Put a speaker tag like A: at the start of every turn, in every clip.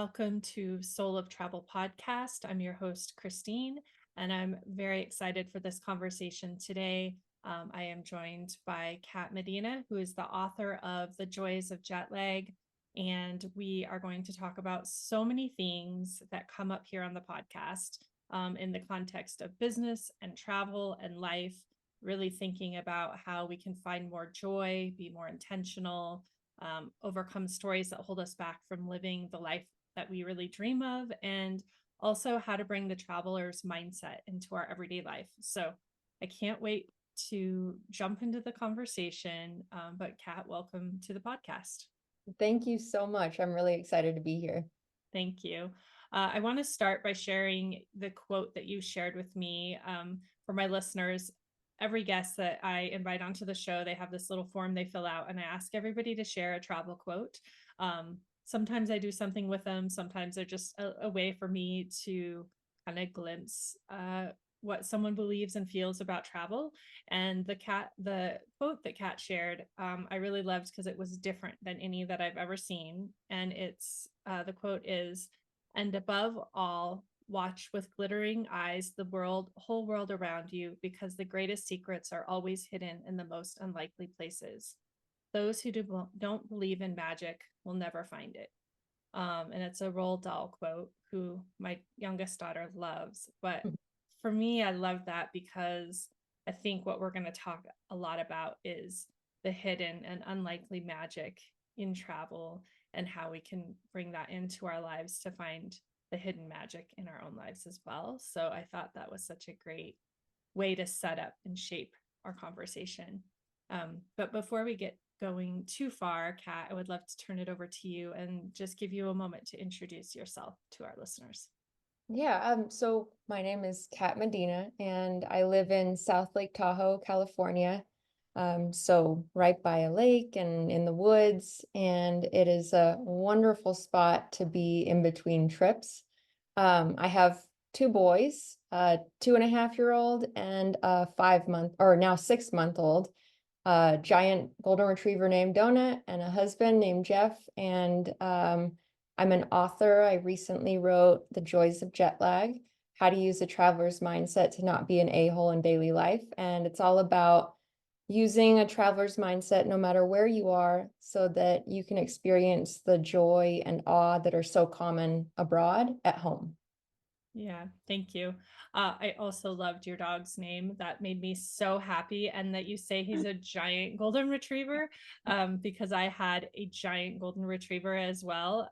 A: Welcome to Soul of Travel podcast. I'm your host, Christine, and I'm very excited for this conversation today. I am joined by Kat Medina, who is the author of The Joys of Jet Lag. And we are going to talk about so many things that come up here on the podcast in the context of business and travel and life, really thinking about how we can find more joy, be more intentional, overcome stories that hold us back from living the life that we really dream of, and also how to bring the traveler's mindset into our everyday life. So I can't wait to jump into the conversation. But Kat, welcome to the podcast.
B: Thank you so much. I'm really excited to be here.
A: Thank you. I want to start by sharing the quote that you shared with me for my listeners. Every guest that I invite onto the show, they have this little form they fill out, and I ask everybody to share a travel quote. Sometimes I do something with them. Sometimes they're just a way for me to kind of glimpse what someone believes and feels about travel. And the quote that Kat shared, I really loved because it was different than any that I've ever seen. And it's the quote is, "And above all, watch with glittering eyes the whole world around you, because the greatest secrets are always hidden in the most unlikely places. Those who don't believe in magic will never find it." And it's a Roald Dahl quote, who my youngest daughter loves. But for me, I love that because I think what we're going to talk a lot about is the hidden and unlikely magic in travel, and how we can bring that into our lives to find the hidden magic in our own lives as well. So I thought that was such a great way to set up and shape our conversation. But before we get going too far, Kat, I would love to turn it over to you and just give you a moment to introduce yourself to our listeners.
B: So my name is Kat Medina, and I live in South Lake Tahoe, California. So right by a lake and in the woods, and it is a wonderful spot to be in between trips. I have two boys, a 2.5-year-old and a 5-month, or now 6-month-old, giant golden retriever named Donut, and a husband named Jeff. And I'm an author. I recently wrote The Joys of Jet Lag, How to Use a Traveler's Mindset to Not Be an A-hole in Daily Life. And it's all about using a traveler's mindset no matter where you are, so that you can experience the joy and awe that are so common abroad at home.
A: Yeah, thank you. I also loved your dog's name. That made me so happy. And that you say he's a giant golden retriever, because I had a giant golden retriever as well.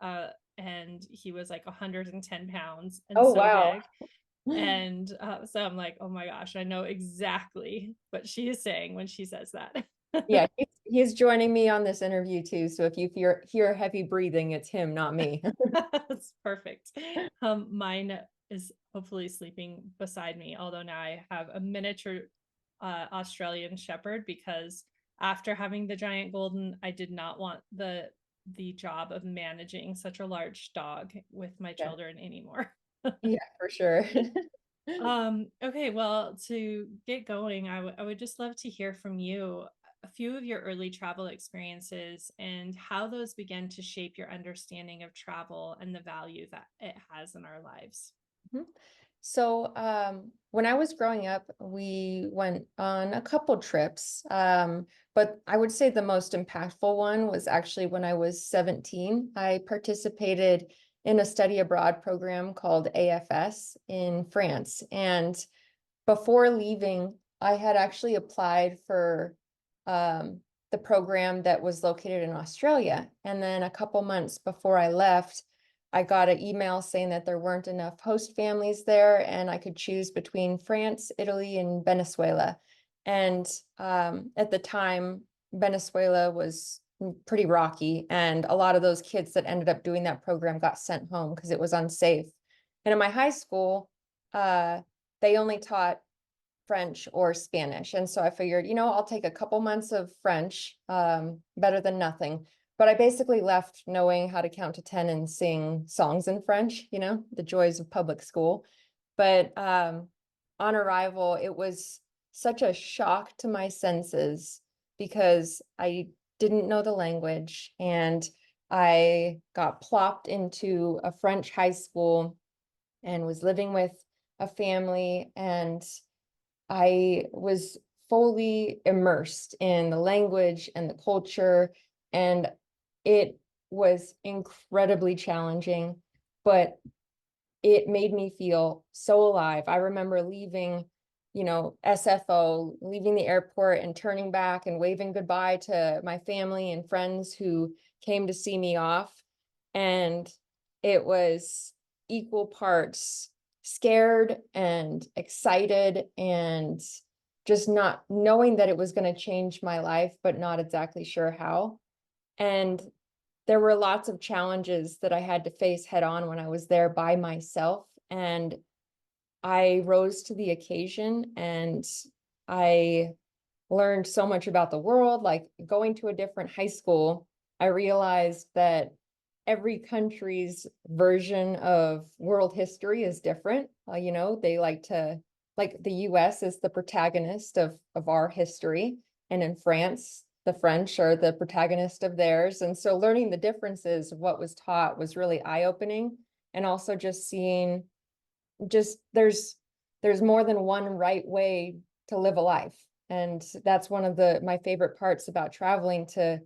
A: And he was like 110 pounds and
B: Oh,
A: so
B: wow.
A: big. And so I'm like, oh my gosh, I know exactly what she is saying when she says that.
B: Yeah, he's joining me on this interview too. So if you hear heavy breathing, it's him, not me.
A: That's perfect. Mine is hopefully sleeping beside me, although now I have a miniature Australian Shepherd, because after having the giant golden, I did not want the job of managing such a large dog with my
B: Yeah,
A: children anymore.
B: yeah, for sure.
A: Okay, well, to get going, I would just love to hear from you a few of your early travel experiences and how those began to shape your understanding of travel and the value that it has in our lives.
B: Mhm. So when I was growing up, we went on a couple trips, but I would say the most impactful one was actually when I was 17. I participated in a study abroad program called AFS in France. And before leaving, I had actually applied for the program that was located in Australia. And then a couple months before I left, I got an email saying that there weren't enough host families there, and I could choose between France, Italy, and Venezuela. And at the time, Venezuela was pretty rocky, and a lot of those kids that ended up doing that program got sent home because it was unsafe. And in my high school, they only taught French or Spanish. And so I figured, I'll take a couple months of French, better than nothing. But I basically left knowing how to count to 10 and sing songs in French, the joys of public school. But on arrival, it was such a shock to my senses because I didn't know the language. And I got plopped into a French high school and was living with a family, and I was fully immersed in the language and the culture, and it was incredibly challenging, but it made me feel so alive. I remember leaving, SFO, leaving the airport and turning back and waving goodbye to my family and friends who came to see me off. And it was equal parts scared and excited and just not knowing that it was going to change my life, but not exactly sure how. And there were lots of challenges that I had to face head on when I was there by myself. And I rose to the occasion, and I learned so much about the world. Like going to a different high school, I realized that every country's version of world history is different. They like the US is the protagonist of our history. And in France, the French are the protagonist of theirs. And so learning the differences of what was taught was really eye-opening. And also just seeing just there's more than one right way to live a life. And that's one of my favorite parts about traveling to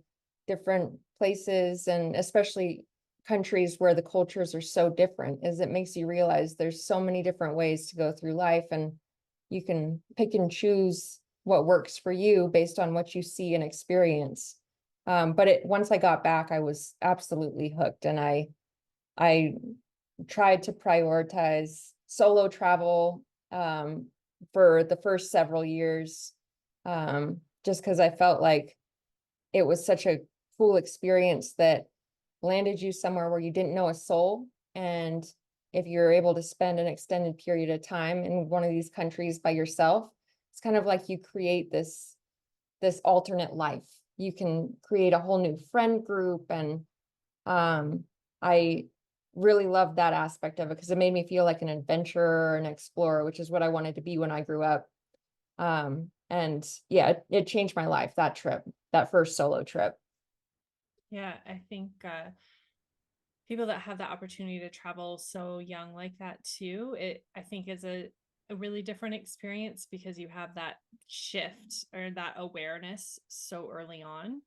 B: different places, and especially countries where the cultures are so different, is it makes you realize there's so many different ways to go through life, and you can pick and choose what works for you based on what you see and experience. But once I got back, I was absolutely hooked, and I tried to prioritize solo travel for the first several years, just because I felt like it was such a cool experience that landed you somewhere where you didn't know a soul. And if you're able to spend an extended period of time in one of these countries by yourself, it's kind of like you create this alternate life. You can create a whole new friend group. And I really loved that aspect of it because it made me feel like an adventurer, an explorer, which is what I wanted to be when I grew up. And yeah, it changed my life, that trip, that first solo trip.
A: Yeah, I think people that have the opportunity to travel so young like that too, I think is a really different experience because you have that shift or that awareness so early on.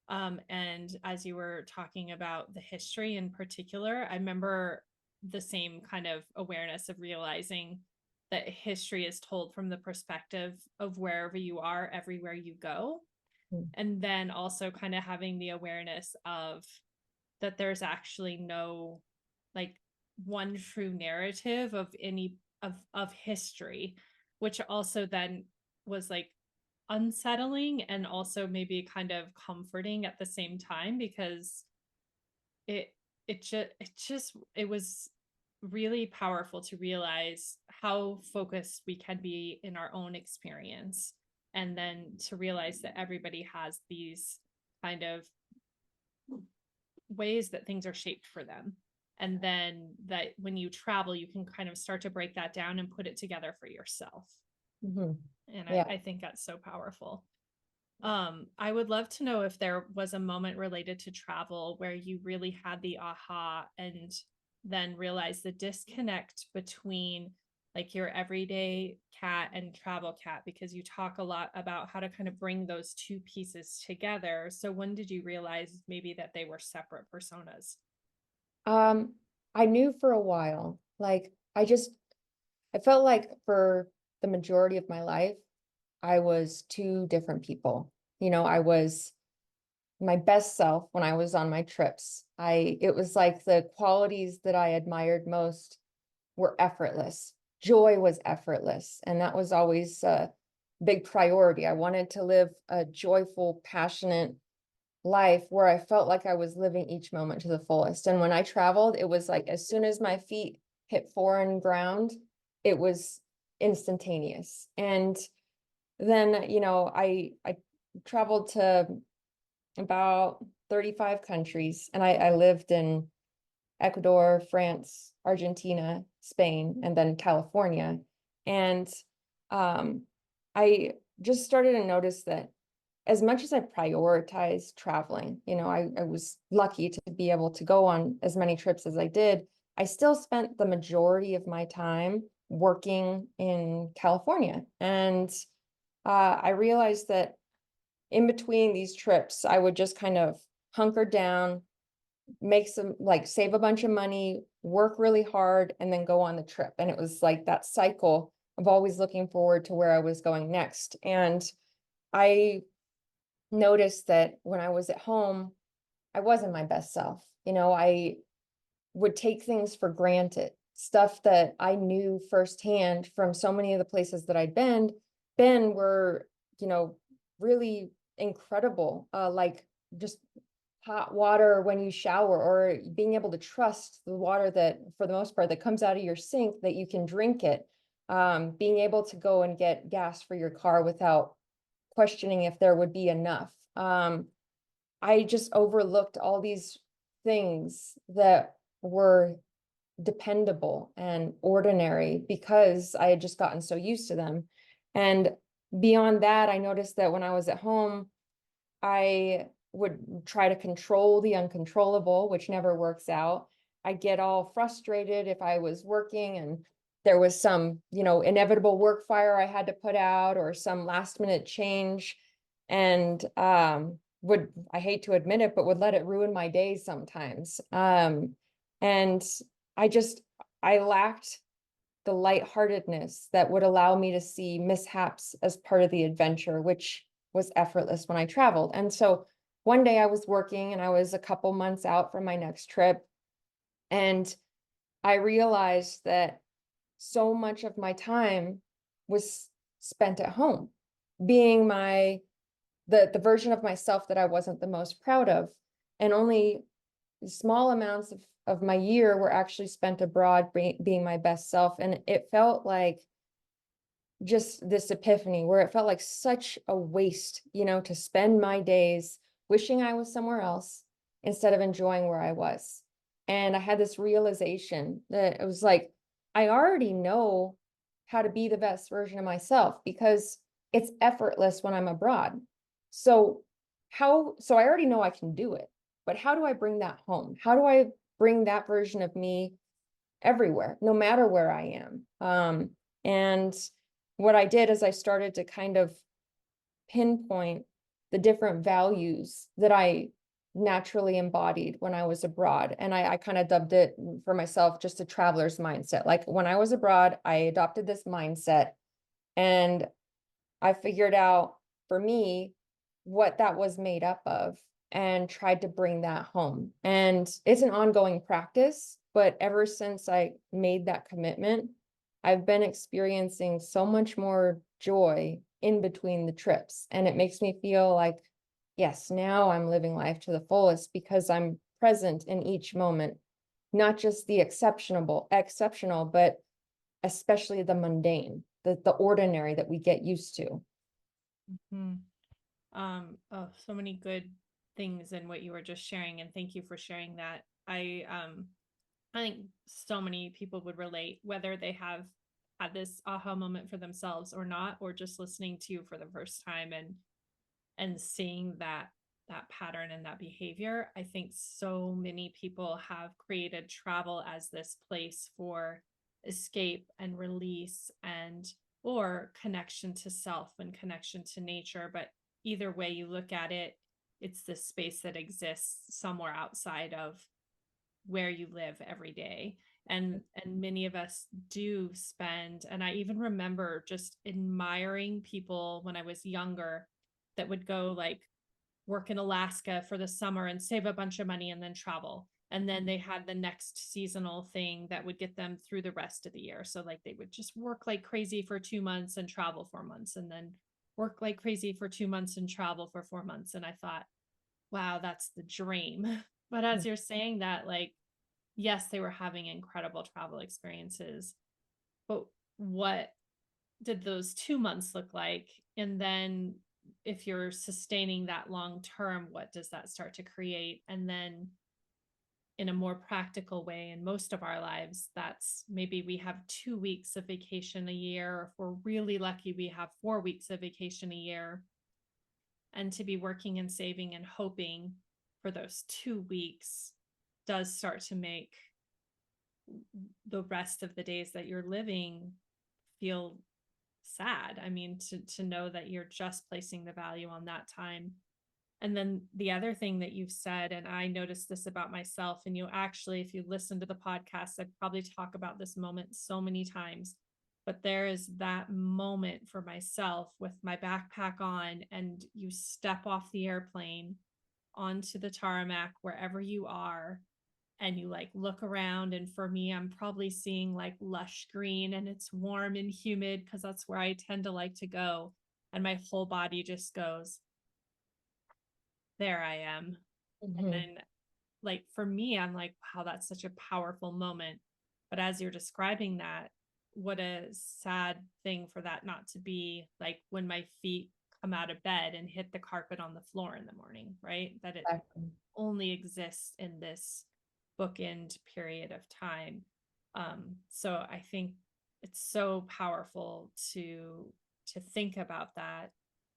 A: And as you were talking about the history in particular, I remember the same kind of awareness of realizing that history is told from the perspective of wherever you are, everywhere you go.
B: Mm.
A: And then also kind of having the awareness of that there's actually no like one true narrative of any of history, which also then was like unsettling and also maybe kind of comforting at the same time because it it was really powerful to realize how focused we can be in our own experience, and then to realize that everybody has these kind of ways that things are shaped for them, and then that when you travel you can kind of start to break that down and put it together for yourself.
B: Mhm.
A: And
B: Yeah.
A: I think that's so powerful. I would love to know if there was a moment related to travel where you really had the aha and then realized the disconnect between like your everyday cat and travel cat, because you talk a lot about how to kind of bring those two pieces together. So when did you realize maybe that they were separate personas?
B: Um, I knew for a while, like I felt like for the majority of my life, I was two different people. I was my best self when I was on my trips. It was like the qualities that I admired most were effortless. Joy was effortless. And that was always a big priority. I wanted to live a joyful, passionate life where I felt like I was living each moment to the fullest. And when I traveled, it was like as soon as my feet hit foreign ground, it was instantaneous. And then, I traveled to about 35 countries, and I lived in Ecuador, France, Argentina, Spain, and then California. And I just started to notice that as much as I prioritize traveling, I was lucky to be able to go on as many trips as I did. I still spent the majority of my time working in California. And I realized that in between these trips, I would just kind of hunker down, make some, like, save a bunch of money, work really hard, and then go on the trip. And it was like that cycle of always looking forward to where I was going next. And I noticed that when I was at home, I wasn't my best self. I would take things for granted, stuff that I knew firsthand from so many of the places that I'd been were, you know, really incredible. Like just hot water when you shower, or being able to trust the water that, for the most part, that comes out of your sink, that you can drink it. Being able to go and get gas for your car without questioning if there would be enough. I just overlooked all these things that were dependable and ordinary because I had just gotten so used to them. And beyond that, I noticed that when I was at home, I would try to control the uncontrollable, which never works out. I get all frustrated if I was working and there was some, inevitable work fire I had to put out, or some last minute change, and would, I hate to admit it, but would let it ruin my days sometimes. And I just, I lacked the lightheartedness that would allow me to see mishaps as part of the adventure, which was effortless when I traveled. And so one day I was working and I was a couple months out from my next trip, and I realized that so much of my time was spent at home, being the version of myself that I wasn't the most proud of. And only small amounts of my year were actually spent abroad, being my best self. And it felt like just this epiphany where it felt like such a waste, to spend my days wishing I was somewhere else instead of enjoying where I was. And I had this realization that it was like, I already know how to be the best version of myself because it's effortless when I'm abroad. So so I already know I can do it, but how do I bring that home? How do I bring that version of me everywhere, no matter where I am? And what I did is I started to kind of pinpoint the different values that I naturally embodied when I was abroad. And I kind of dubbed it for myself just a traveler's mindset. Like when I was abroad, I adopted this mindset, and I figured out for me what that was made up of and tried to bring that home. And it's an ongoing practice, but ever since I made that commitment, I've been experiencing so much more joy in between the trips. And it makes me feel like, yes, now I'm living life to the fullest because I'm present in each moment, not just the exceptional, but especially the mundane, the ordinary that we get used to.
A: Mhm. Oh, so many good things in what you were just sharing, and thank you for sharing that. I think so many people would relate, whether they have had this aha moment for themselves or not, or just listening to you for the first time and seeing that pattern and that behavior. I think so many people have created travel as this place for escape and release, and or connection to self and connection to nature. But either way you look at it, it's this space that exists somewhere outside of where you live every day. And many of us do spend, and I even remember just admiring people when I was younger that would go like work in Alaska for the summer and save a bunch of money and then travel. And then they had the next seasonal thing that would get them through the rest of the year. So like they would just work like crazy for 2 months and travel 4 months, and then work like crazy for 2 months and travel for 4 months. And I thought, wow, that's the dream. But as you're saying that, like, yes, they were having incredible travel experiences, but what did those 2 months look like? And then if you're sustaining that long term, what does that start to create? And then in a more practical way, in most of our lives, that's maybe we have 2 weeks of vacation a year. If we're really lucky, we have 4 weeks of vacation a year. and to be working and saving and hoping for those 2 weeks does start to make the rest of the days that you're living feel sad. I mean, to know that you're just placing the value on that time. And then the other thing that you've said, and I noticed this about myself, and you actually, if you listen to the podcast, I'd probably talk about this moment so many times, but there is that moment for myself with my backpack on, and you step off the airplane onto the tarmac, wherever you are, and you like look around. And for me, I'm probably seeing like lush green, and it's warm and humid because that's where I tend to like to go. And my whole body just goes, there I am. And
B: Mhm.
A: then, like, for me, I'm like, wow, that's such a powerful moment. But as you're describing that, what a sad thing for that not to be like when my feet come out of bed and hit the carpet on the floor in the morning, right? That it
B: Exactly.
A: only exists in this bookend period of time. So I think it's so powerful to think about that.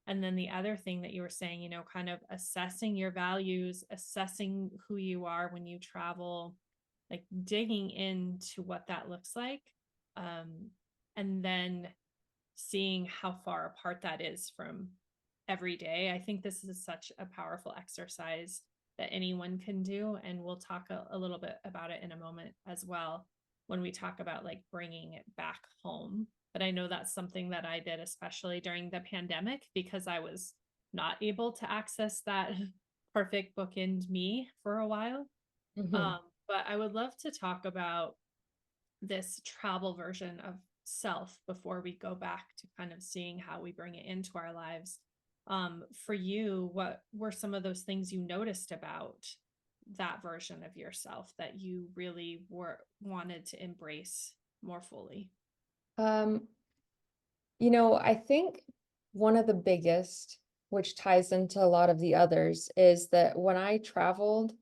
A: And then the other thing that you were saying, kind of assessing your values, assessing who you are when you travel, like digging into what that looks like. And then seeing how far apart that is from every day. I think this is such a powerful exercise that anyone can do. And we'll talk a little bit about it in a moment as well when we talk about like bringing it back home. But I know that's something that I did, especially during the pandemic, because I was not able to access that perfect bookend me for a while.
B: Mhm.
A: But I would love to talk about this travel version of self before we go back to kind of seeing how we bring it into our lives. For you, what were some of those things you noticed about that version of yourself that you really were wanted to embrace more fully?
B: Um, I think one of the biggest, which ties into a lot of the others, is that when I traveled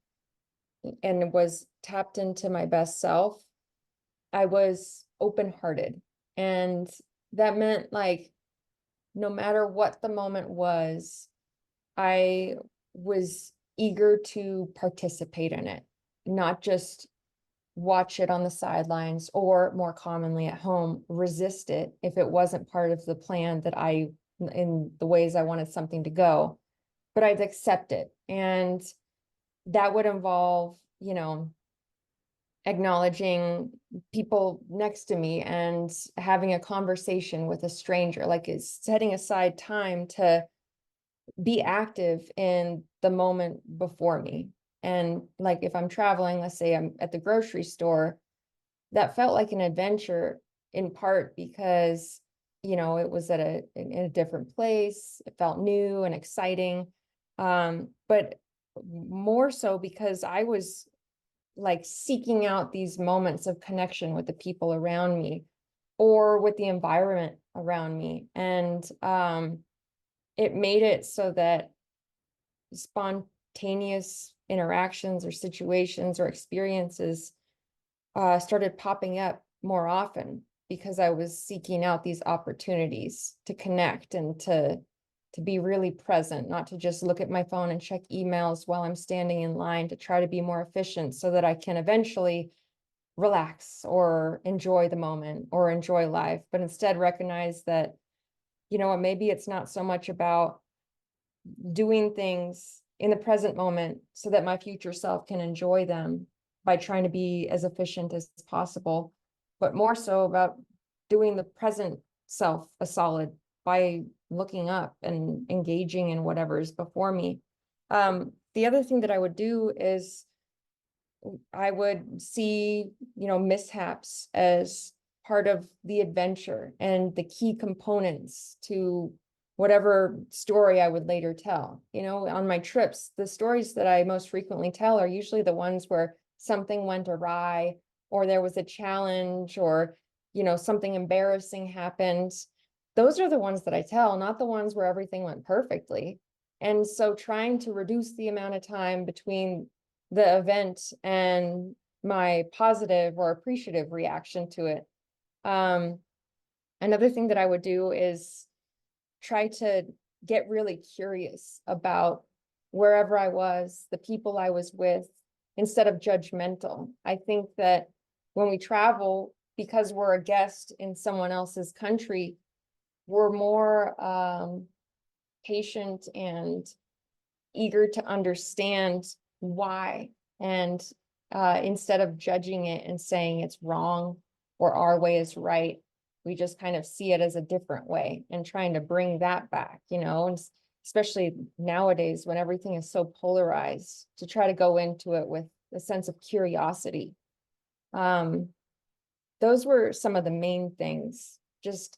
B: and was tapped into my best self, I was open-hearted. And that meant like no matter what the moment was, I was eager to participate in it, not just watch it on the sidelines, or more commonly at home, resist it if it wasn't part of the plan that in the ways I wanted something to go, but I'd accept it. And that would involve, acknowledging people next to me and having a conversation with a stranger, like it's setting aside time to be active in the moment before me. And like if I'm traveling, let's say I'm at the grocery store, that felt like an adventure, in part because it was in a different place. It felt new and exciting, but more so because I was like seeking out these moments of connection with the people around me or with the environment around me. And it made it so that spontaneous interactions or situations or experiences started popping up more often because I was seeking out these opportunities to connect and to be really present, not to just look at my phone and check emails while I'm standing in line, to try to be more efficient so that I can eventually relax or enjoy the moment or enjoy life, but instead recognize that, maybe it's not so much about doing things in the present moment so that my future self can enjoy them by trying to be as efficient as possible, but more so about doing the present self a solid by looking up and engaging in whatever is before me. The other thing that I would do is I would see, mishaps as part of the adventure and the key components to whatever story I would later tell. On my trips, the stories that I most frequently tell are usually the ones where something went awry, or there was a challenge, or, something embarrassing happened. Those are the ones that I tell, not the ones where everything went perfectly. And so trying to reduce the amount of time between the event and my positive or appreciative reaction to it. Um, Another thing that I would do is try to get really curious about wherever I was, the people I was with, instead of judgmental. I think that when we travel, because we're a guest in someone else's country, we're more patient and eager to understand why. And instead of judging it and saying it's wrong or our way is right, we just kind of see it as a different way and trying to bring that back, and especially nowadays when everything is so polarized, to try to go into it with a sense of curiosity. Those were some of the main things, just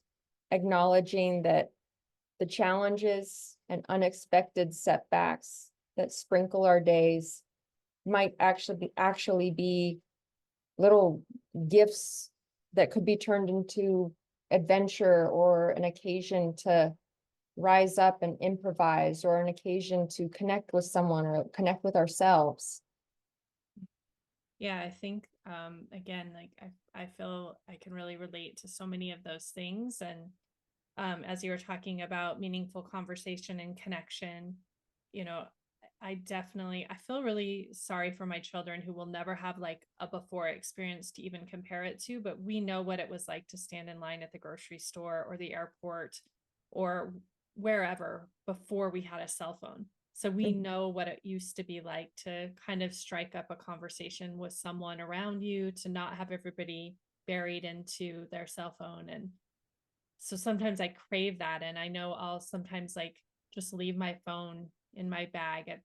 B: acknowledging that the challenges and unexpected setbacks that sprinkle our days might actually be little gifts that could be turned into adventure, or an occasion to rise up and improvise, or an occasion to connect with someone or connect with ourselves.
A: Yeah, I think again, like I feel I can really relate to so many of those things. And as you were talking about meaningful conversation and connection, you know, I feel really sorry for my children who will never have like a before experience to even compare it to, but we know what it was like to stand in line at the grocery store or the airport or wherever before we had a cell phone. So we know what it used to be like to kind of strike up a conversation with someone around you, to not have everybody buried into their cell phone. And so sometimes I crave that. And I know I'll sometimes like just leave my phone in my bag at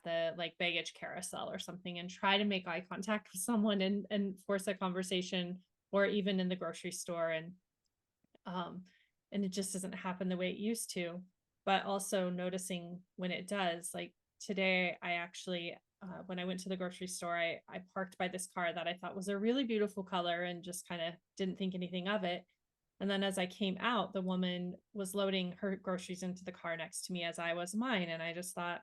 A: the like baggage carousel or something and try to make eye contact with someone and force a conversation, or even in the grocery store. Um and it just doesn't happen the way it used to. But also noticing when it does, like today I actually when I went to the grocery store, I parked by this car that I thought was a really beautiful color and just kind of didn't think anything of it. And then as I came out, the woman was loading her groceries into the car next to me as I was mine. And I just thought,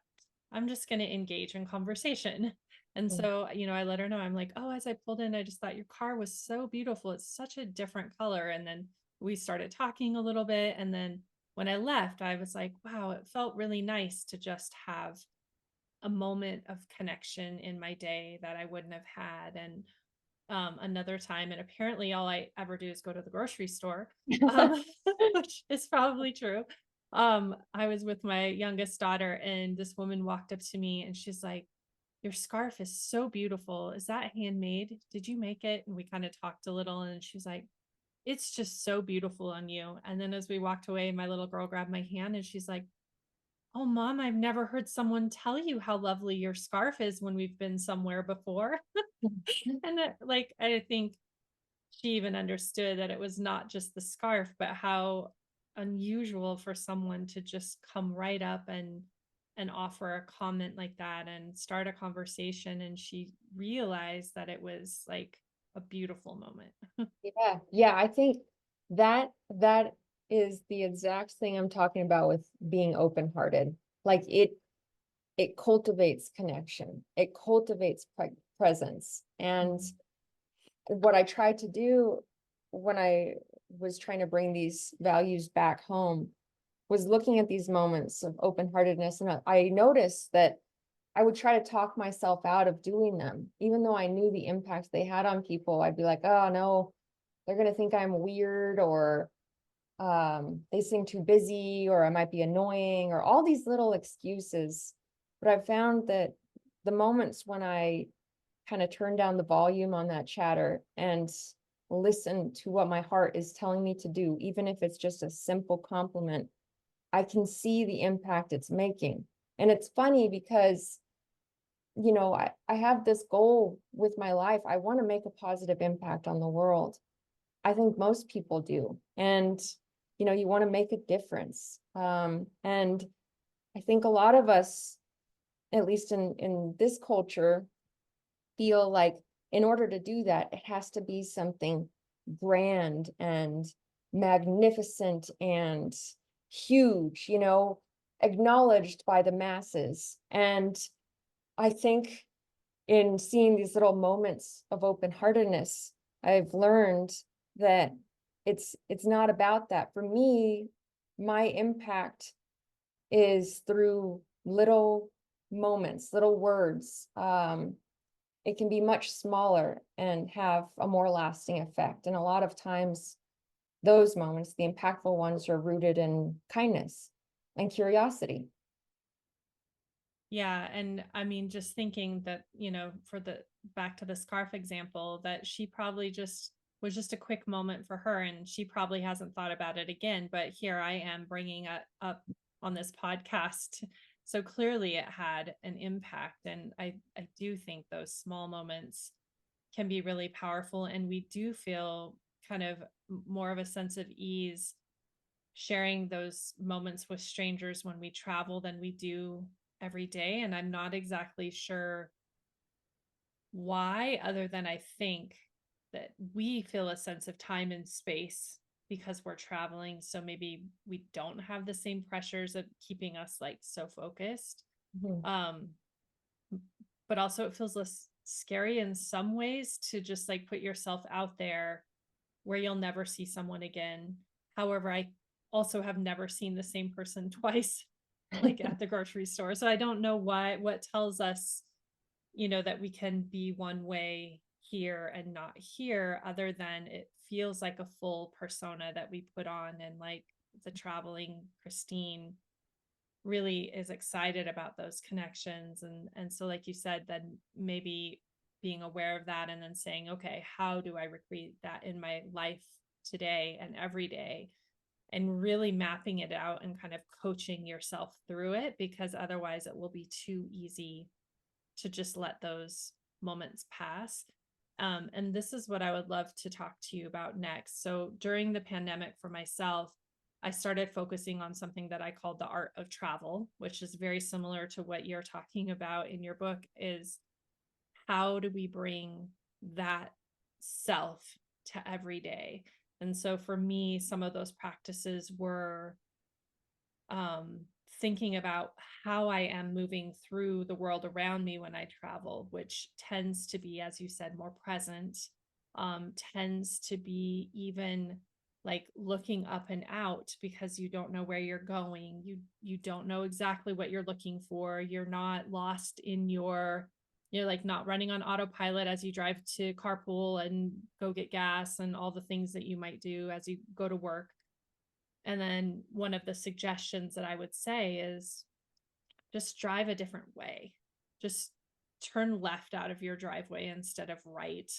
A: I'm just going to engage in conversation. And so, I let her know, I'm like, oh, as I pulled in, I just thought your car was so beautiful. It's such a different color. And then we started talking a little bit. And then when I left, I was like, wow, it felt really nice to just have a moment of connection in my day that I wouldn't have had. And another time, and apparently all I ever do is go to the grocery store, which is probably true. I was with my youngest daughter, and this woman walked up to me and she's like, your scarf is so beautiful. Is that handmade? Did you make it? And we kind of talked a little, and she's like, it's just so beautiful on you. And then as we walked away, my little girl grabbed my hand and she's like, oh, mom, I've never heard someone tell you how lovely your scarf is when we've been somewhere before. And like, I think she even understood that it was not just the scarf, but how unusual for someone to just come right up and offer a comment like that and start a conversation. And she realized that it was like a beautiful moment.
B: Yeah, I think that is the exact thing I'm talking about with being open-hearted. Like it cultivates connection. It cultivates presence. And what I tried to do when I was trying to bring these values back home was looking at these moments of open-heartedness. And I noticed that I would try to talk myself out of doing them, even though I knew the impact they had on people. I'd be like, oh no, they're going to think I'm weird, or they seem too busy, or I might be annoying, or all these little excuses. But I've found that the moments when I kind of turn down the volume on that chatter and listen to what my heart is telling me to do, even if it's just a simple compliment, I can see the impact it's making. And it's funny because, I have this goal with my life. I want to make a positive impact on the world. I think most people do. And, you want to make a difference. And I think a lot of us, at least in this culture, feel like in order to do that, it has to be something grand and magnificent and huge, acknowledged by the masses. And I think in seeing these little moments of open-heartedness, I've learned that it's not about that. For me, my impact is through little moments, little words. It can be much smaller and have a more lasting effect. And a lot of times, those moments, the impactful ones, are rooted in kindness and curiosity.
A: Yeah, and I mean, just thinking that, for the back to the scarf example, that she probably just was just a quick moment for her, and she probably hasn't thought about it again. But here I am bringing it up on this podcast. So clearly it had an impact. And I do think those small moments can be really powerful. And we do feel kind of more of a sense of ease sharing those moments with strangers when we travel than we do every day. And I'm not exactly sure why, other than I think that we feel a sense of time and space because we're traveling. So maybe we don't have the same pressures of keeping us like so focused.
B: Mhm.
A: Um, but also it feels less scary in some ways to just like put yourself out there where you'll never see someone again. However, I also have never seen the same person twice, like at the grocery store. So I don't know what tells us, that we can be one way here and not here, other than it feels like a full persona that we put on. And like the traveling Christine really is excited about those connections. And so like you said, then maybe being aware of that and then saying, okay, how do I recreate that in my life today and every day, and really mapping it out and kind of coaching yourself through it, because otherwise it will be too easy to just let those moments pass. And this is what I would love to talk to you about next. So during the pandemic for myself, I started focusing on something that I called the art of travel, which is very similar to what you're talking about in your book. Is how do we bring that self to every day? And so for me, some of those practices were um, thinking about how I am moving through the world around me when I travel, which tends to be, as you said, more present, tends to be even like looking up and out because you don't know where you're going. You don't know exactly what you're looking for. You're not lost in you're like not running on autopilot as you drive to carpool and go get gas and all the things that you might do as you go to work. And then one of the suggestions that I would say is just drive a different way. Just turn left out of your driveway instead of right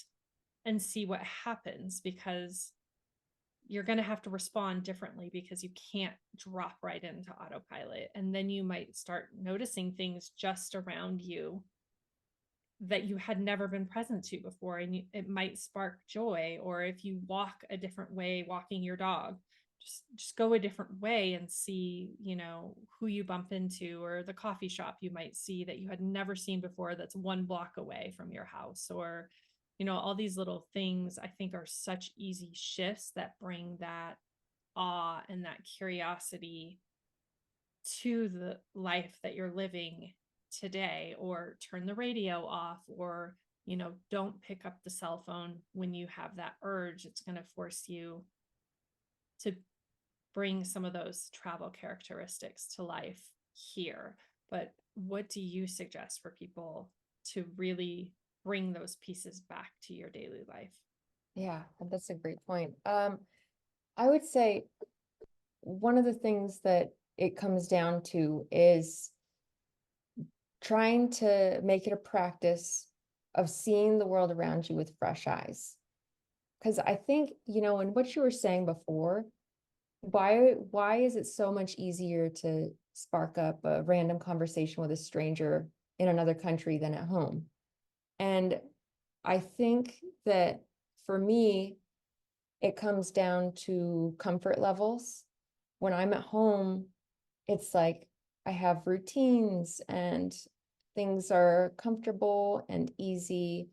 A: and see what happens, because you're going to have to respond differently because you can't drop right into autopilot. And then you might start noticing things just around you that you had never been present to before, and it might spark joy. Or if you walk a different way walking your dog, just go a different way and see, who you bump into, or the coffee shop you might see that you had never seen before that's 1 block away from your house. Or all these little things I think are such easy shifts that bring that awe and that curiosity to the life that you're living today. Or turn the radio off, or don't pick up the cell phone when you have that urge. It's going to force you to bring some of those travel characteristics to life here. But what do you suggest for people to really bring those pieces back to your daily life?
B: Yeah, that's a great point. I would say one of the things that it comes down to is trying to make it a practice of seeing the world around you with fresh eyes. Because I think, in what you were saying before, why is it so much easier to spark up a random conversation with a stranger in another country than at home? And I think that for me, it comes down to comfort levels. When I'm at home, it's like I have routines and things are comfortable and easy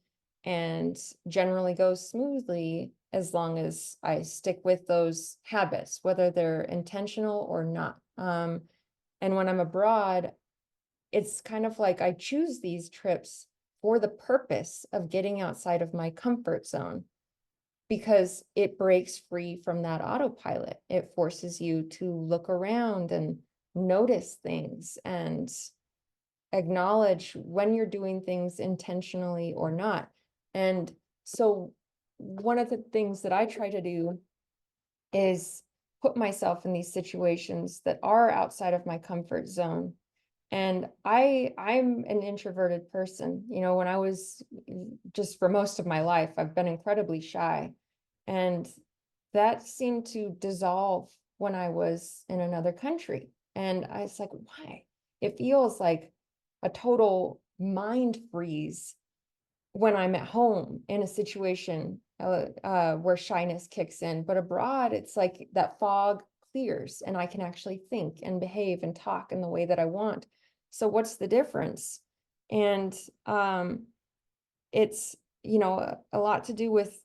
B: and generally go smoothly as long as I stick with those habits, whether they're intentional or not. And when I'm abroad, it's kind of like I choose these trips for the purpose of getting outside of my comfort zone, because it breaks free from that autopilot. It forces you to look around and notice things and acknowledge when you're doing things intentionally or not. And so one of the things that I try to do is put myself in these situations that are outside of my comfort zone. And I'm an introverted person. You know, when I was just for most of my life, I've been incredibly shy. And that seemed to dissolve when I was in another country. And I was like, why? It feels like a total mind freeze when I'm at home in a situation where shyness kicks in. But abroad, it's like that fog clears and I can actually think and behave and talk in the way that I want. So what's the difference? And it's, you know, a lot to do with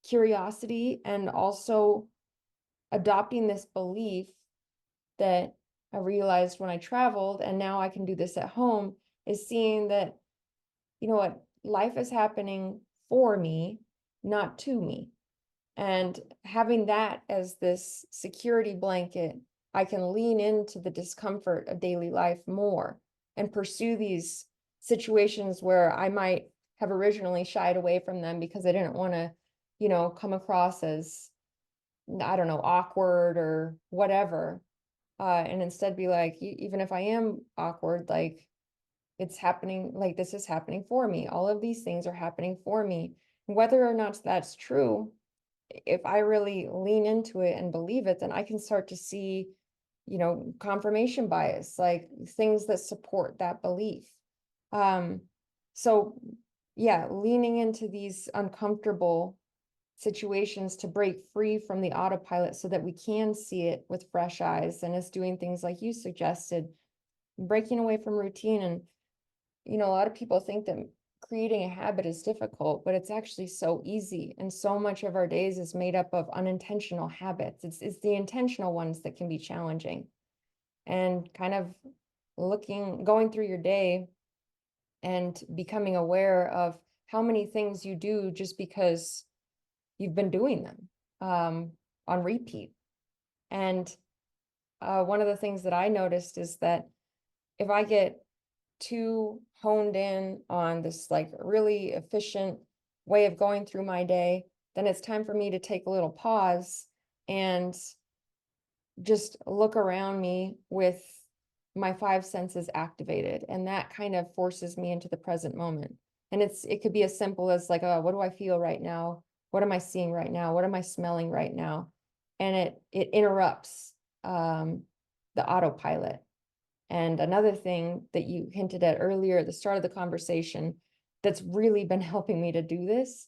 B: curiosity and also adopting this belief that I realized when I traveled, and now I can do this at home, is seeing that, you know what, life is happening for me, not to me. And having that as this security blanket, I can lean into the discomfort of daily life more and pursue these situations where I might have originally shied away from them because I didn't want to, you know, come across as, I don't know, awkward or whatever. And instead be like, even if I am awkward, like it's happening, like this is happening for me. All of these things are happening for me. Whether or not that's true, if I really lean into it and believe it, then I can start to see, you know, confirmation bias, like things that support that belief. Um, so yeah, leaning into these uncomfortable situations to break free from the autopilot so that we can see it with fresh eyes, and it's doing things like you suggested, breaking away from routine. And you know, a lot of people think that creating a habit is difficult, but it's actually so easy. And so much of our days is made up of unintentional habits. It's the intentional ones that can be challenging. And kind of going through your day and becoming aware of how many things you do just because you've been doing them on repeat. And one of the things that I noticed is that if I get too honed in on this like really efficient way of going through my day, then it's time for me to take a little pause and just look around me with my five senses activated. And that kind of forces me into the present moment. And it could be as simple as like, oh, what do I feel right now? What am I seeing right now? What am I smelling right now? And it interrupts the autopilot. And another thing that you hinted at earlier at the start of the conversation that's really been helping me to do this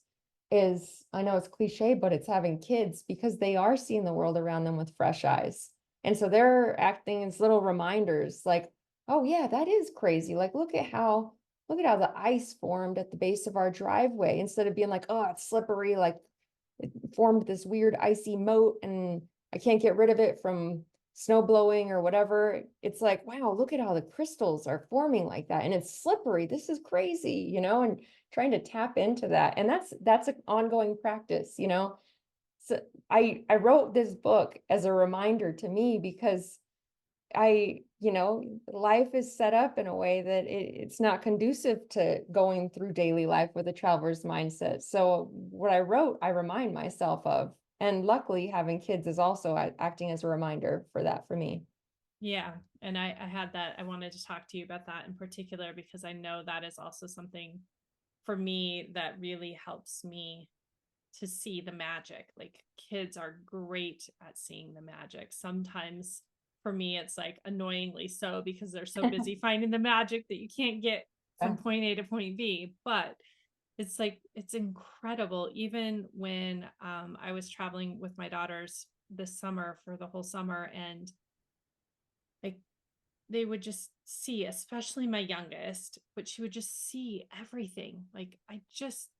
B: is, I know it's cliche, but it's having kids, because they are seeing the world around them with fresh eyes. And so they're acting as little reminders like, oh yeah, that is crazy. Like, look at how the ice formed at the base of our driveway, instead of being like, oh, it's slippery, like it formed this weird icy moat and I can't get rid of it from snow blowing or whatever. It's like, wow, look at how the crystals are forming like that. And it's slippery. This is crazy, you know, and trying to tap into that. And that's an ongoing practice, you know. So I wrote this book as a reminder to me, because you know, life is set up in a way that it's not conducive to going through daily life with a traveler's mindset. So what I wrote, I remind myself of. And luckily, having kids is also acting as a reminder for that for me.
A: Yeah. And I had that. I wanted to talk to you about that in particular, because I know that is also something for me that really helps me to see the magic. Like kids are great at seeing the magic. Sometimes for me, it's like annoyingly so, because they're so busy finding the magic that you can't get from point A to point B. But it's like, it's incredible. Even when I was traveling with my daughters this summer for the whole summer, and like they would just see, especially my youngest, but she would just see everything. Like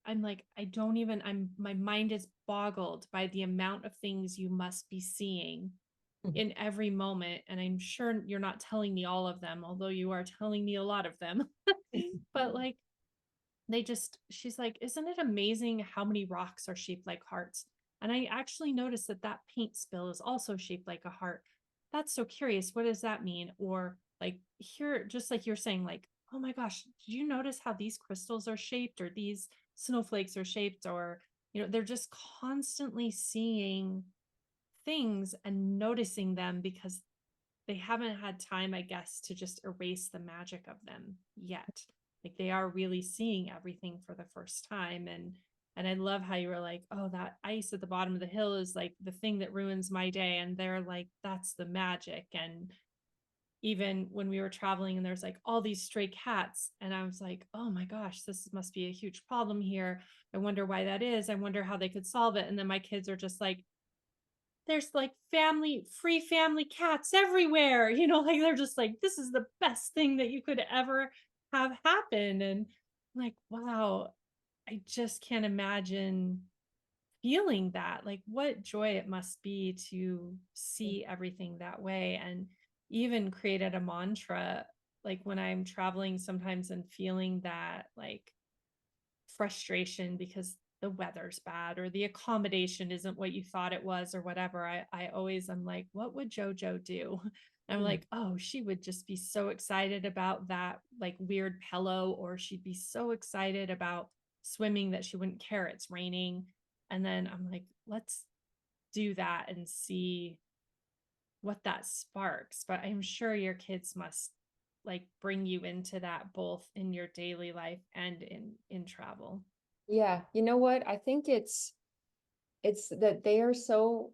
A: I'm like, I don't even, my mind is boggled by the amount of things you must be seeing in every moment. And I'm sure you're not telling me all of them, although you are telling me a lot of them. But like, she's like, isn't it amazing how many rocks are shaped like hearts? And I actually noticed that that paint spill is also shaped like a heart. that's so curious. What does that mean? Or like here, just like you're saying, like, oh my gosh, did you notice how these crystals are shaped or these snowflakes are shaped? Or, they're just constantly seeing things and noticing them because they haven't had time, I guess, to just erase the magic of them yet. Like they are really seeing everything for the first time. And I love how you were like, oh, that ice at the bottom of the hill is like the thing that ruins my day. And they're like, that's the magic. And even when we were traveling and there's like all these stray cats, and I was like, oh my gosh, this must be a huge problem here. I wonder why that is. I wonder how they could solve it. And then my kids are just like, there's like free family cats everywhere, like they're just like, this is the best thing that you could ever have happen. And I'm like, wow, I just can't imagine feeling that. Like, what joy it must be to see everything that way. And even created a mantra, like when I'm traveling sometimes and feeling that like frustration because the weather's bad or the accommodation isn't what you thought it was or whatever. I always am like, what would JoJo do? I'm
B: Mm.
A: like, oh, she would just be so excited about that like weird pillow, or she'd be so excited about swimming that she wouldn't care it's raining. And then I'm like, let's do that and see what that sparks. But I'm sure your kids must like bring you into that both in your daily life and in travel.
B: Yeah, you know what? I think it's that they are so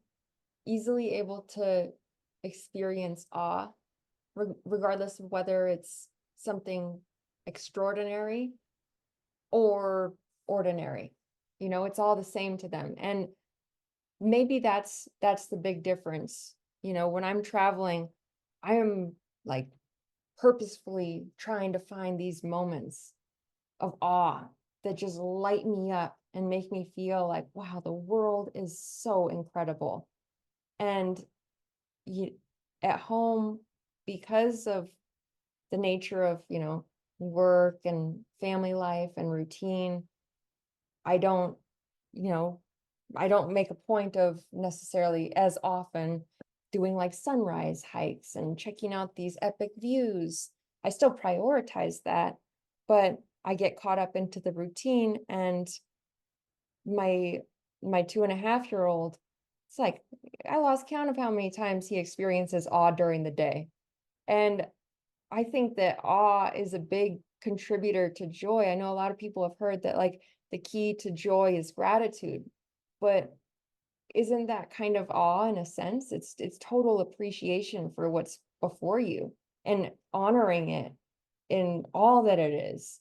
B: easily able to experience awe, regardless of whether it's something extraordinary or ordinary. It's all the same to them. And maybe that's the big difference. When I'm traveling, I am like purposefully trying to find these moments of awe that just light me up and make me feel like, wow, the world is so incredible. And you, at home, because of the nature of, work and family life and routine, I don't, you know, I don't make a point of necessarily as often doing like sunrise hikes and checking out these epic views. I still prioritize that, but I get caught up into the routine. And my my 2.5-year-old, it's like I lost count of how many times he experiences awe during the day. And I think that awe is a big contributor to joy. I know a lot of people have heard that like the key to joy is gratitude, but isn't that kind of awe in a sense? It's total appreciation for what's before you and honoring it in all that it is.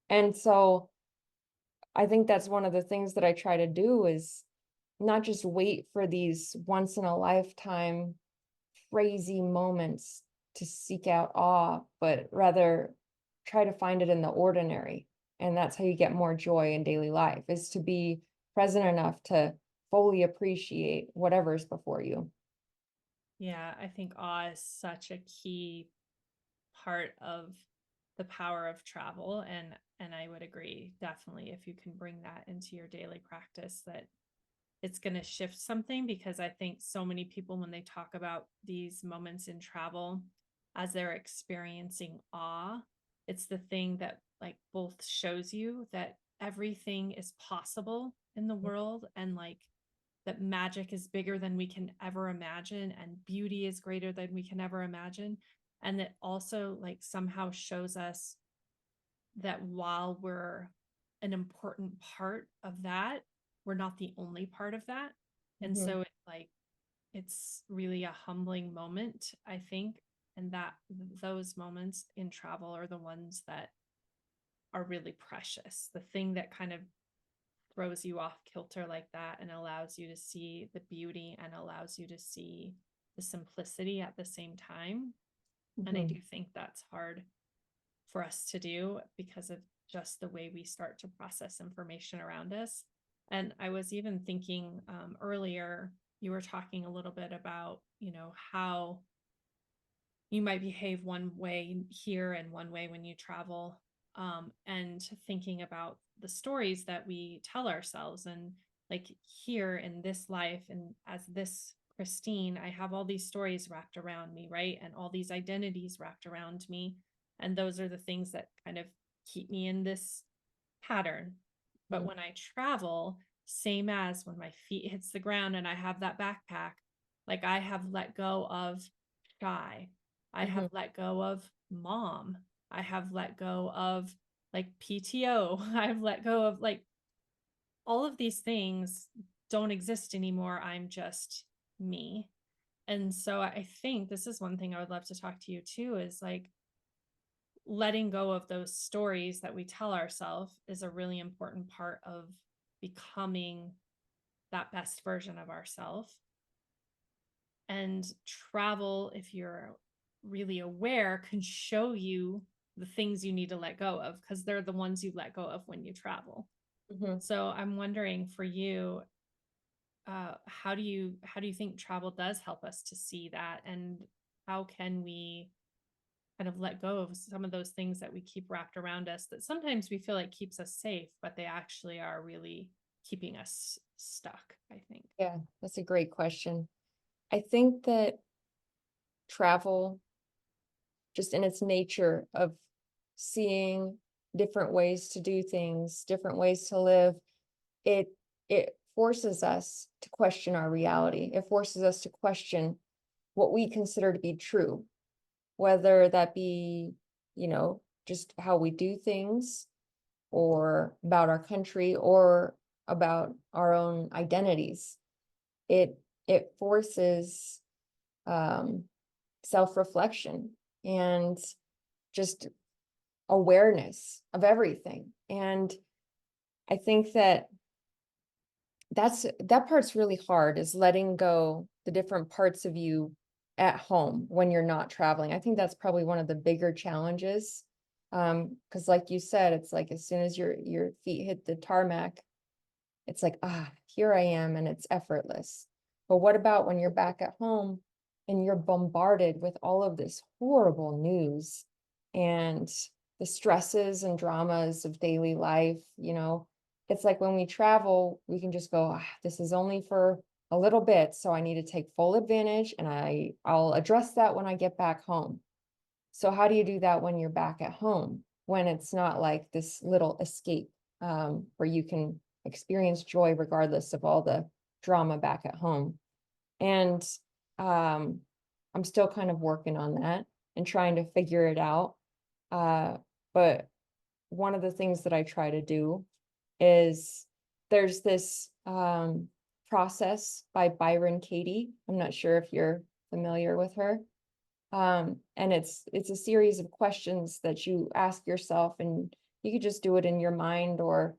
B: And so I think that's one of the things that I try to do is not just wait for these once in a lifetime crazy moments to seek out awe, but rather try to find it in the ordinary. And that's how you get more joy in daily life, is to be present enough to fully appreciate whatever's before you.
A: Yeah, I think awe is such a key part of the power of travel, and I would agree definitely if you can bring that into your daily practice that it's going to shift something. Because I think so many people when they talk about these moments in travel as they're experiencing awe, it's the thing that like both shows you that everything is possible in the world, and like that magic is bigger than we can ever imagine and beauty is greater than we can ever imagine, and that also like somehow shows us that while we're an important part of that, we're not the only part of that. And
B: Mhm.
A: so it's really a humbling moment, I think, and that those moments in travel are the ones that are really precious, the thing that kind of throws you off kilter like that and allows you to see the beauty and allows you to see the simplicity at the same time. And I do
B: Mhm.
A: think that's hard for us to do because of just the way we start to process information around us. And I was even thinking earlier, you were talking a little bit about, how you might behave one way here and one way when you travel, and thinking about the stories that we tell ourselves. And like here in this life and as this Christine, I have all these stories wrapped around me, right? And all these identities wrapped around me. And those are the things that kind of keep me in this pattern. But
B: Mhm.
A: when I travel, same as when my feet hits the ground and I have that backpack, like I have let go of shy. I have
B: Mhm.
A: let go of mom. I have let go of like PTO. I've let go of like all of these things don't exist anymore. I'm just me. And so I think this is one thing I would love to talk to you too is like letting go of those stories that we tell ourselves is a really important part of becoming that best version of ourselves. And travel, if you're really aware, can show you the things you need to let go of because they're the ones you let go of when you travel.
B: Mhm.
A: So I'm wondering for you, how do you think travel does help us to see that, and how can we kind of let go of some of those things that we keep wrapped around us that sometimes we feel like keeps us safe, but they actually are really keeping us stuck, I think.
B: Yeah, that's a great question. I think that travel, just in its nature of seeing different ways to do things, different ways to live, it it forces us to question our reality. It forces us to question what we consider to be true, whether that be, just how we do things, or about our country, or about our own identities. It forces um, self-reflection and just awareness of everything. And I think that part's really hard, is letting go the different parts of you at home when you're not traveling. I think that's probably one of the bigger challenges. Because like you said, it's like as soon as your feet hit the tarmac, it's like, here I am, and it's effortless. But what about when you're back at home and you're bombarded with all of this horrible news and the stresses and dramas of daily life? It's like when we travel, we can just go, this is only for a little bit, so I need to take full advantage, and I'll address that when I get back home. So how do you do that when you're back at home, when it's not like this little escape, where you can experience joy regardless of all the drama back at home? And um, I'm still kind of working on that and trying to figure it out. But one of the things that I try to do is, there's this process by Byron Katie. I'm not sure if you're familiar with her. And it's a series of questions that you ask yourself, and you could just do it in your mind or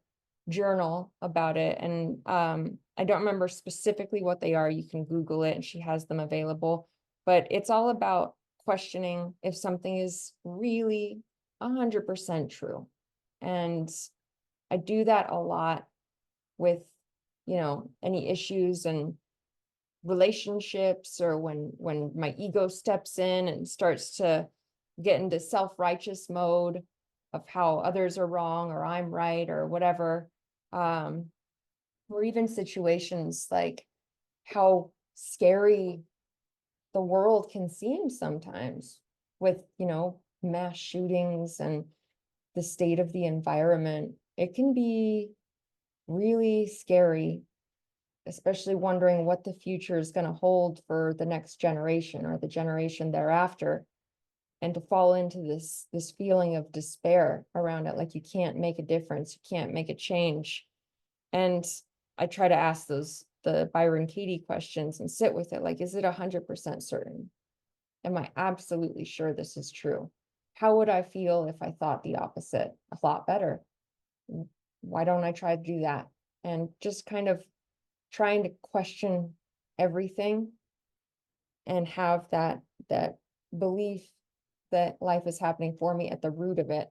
B: journal about it. And I don't remember specifically what they are. You can Google it, and she has them available. But it's all about questioning if something is really 100% true. And I do that a lot with, any issues and relationships, or when my ego steps in and starts to get into self-righteous mode of how others are wrong or I'm right or whatever. um or even situations like how scary the world can seem sometimes, with mass shootings and the state of the environment. It can be really scary, especially wondering what the future is going to hold for the next generation or the generation thereafter, and to fall into this feeling of despair around it, like you can't make a difference, you can't make a change. And I try to ask the Byron Katie questions and sit with it, like, is it 100% certain? Am I absolutely sure this is true? How would I feel if I thought the opposite, a lot better? Why don't I try to do that? And just kind of trying to question everything, and have that belief that life is happening for me at the root of it.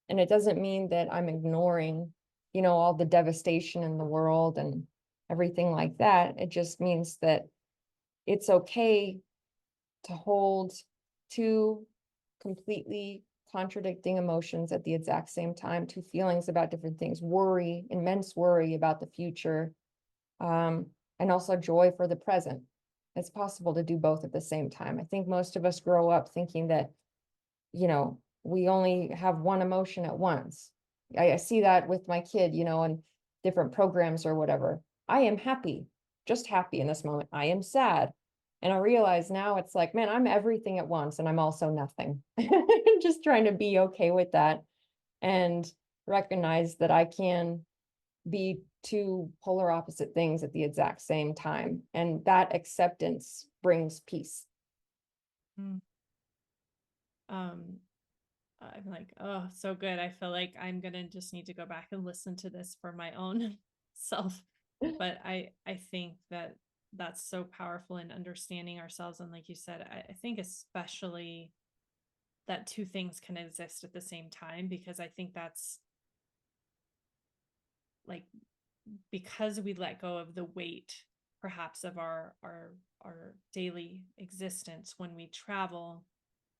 B: And it doesn't mean that I'm ignoring, all the devastation in the world and everything like that. It just means that it's okay to hold two completely contradicting emotions at the exact same time, two feelings about different things: worry, immense worry about the future, and also joy for the present. it's possible to do both at the same time. I think most of us grow up thinking that, we only have one emotion at once. I see that with my kid, in different programs or whatever. I am happy, just happy in this moment. I am sad. And I realize now it's like, man, I'm everything at once and I'm also nothing. Just trying to be okay with that and recognize that I can be two polar opposite things at the exact same time. And that acceptance brings peace.
A: Mm. Um, I'm like, oh, so good. I feel like I'm gonna just need to go back and listen to this for my own self. But I think that that's so powerful in understanding ourselves. And like you said, I think especially that two things can exist at the same time, because I think that's like, because we let go of the weight perhaps of our daily existence when we travel,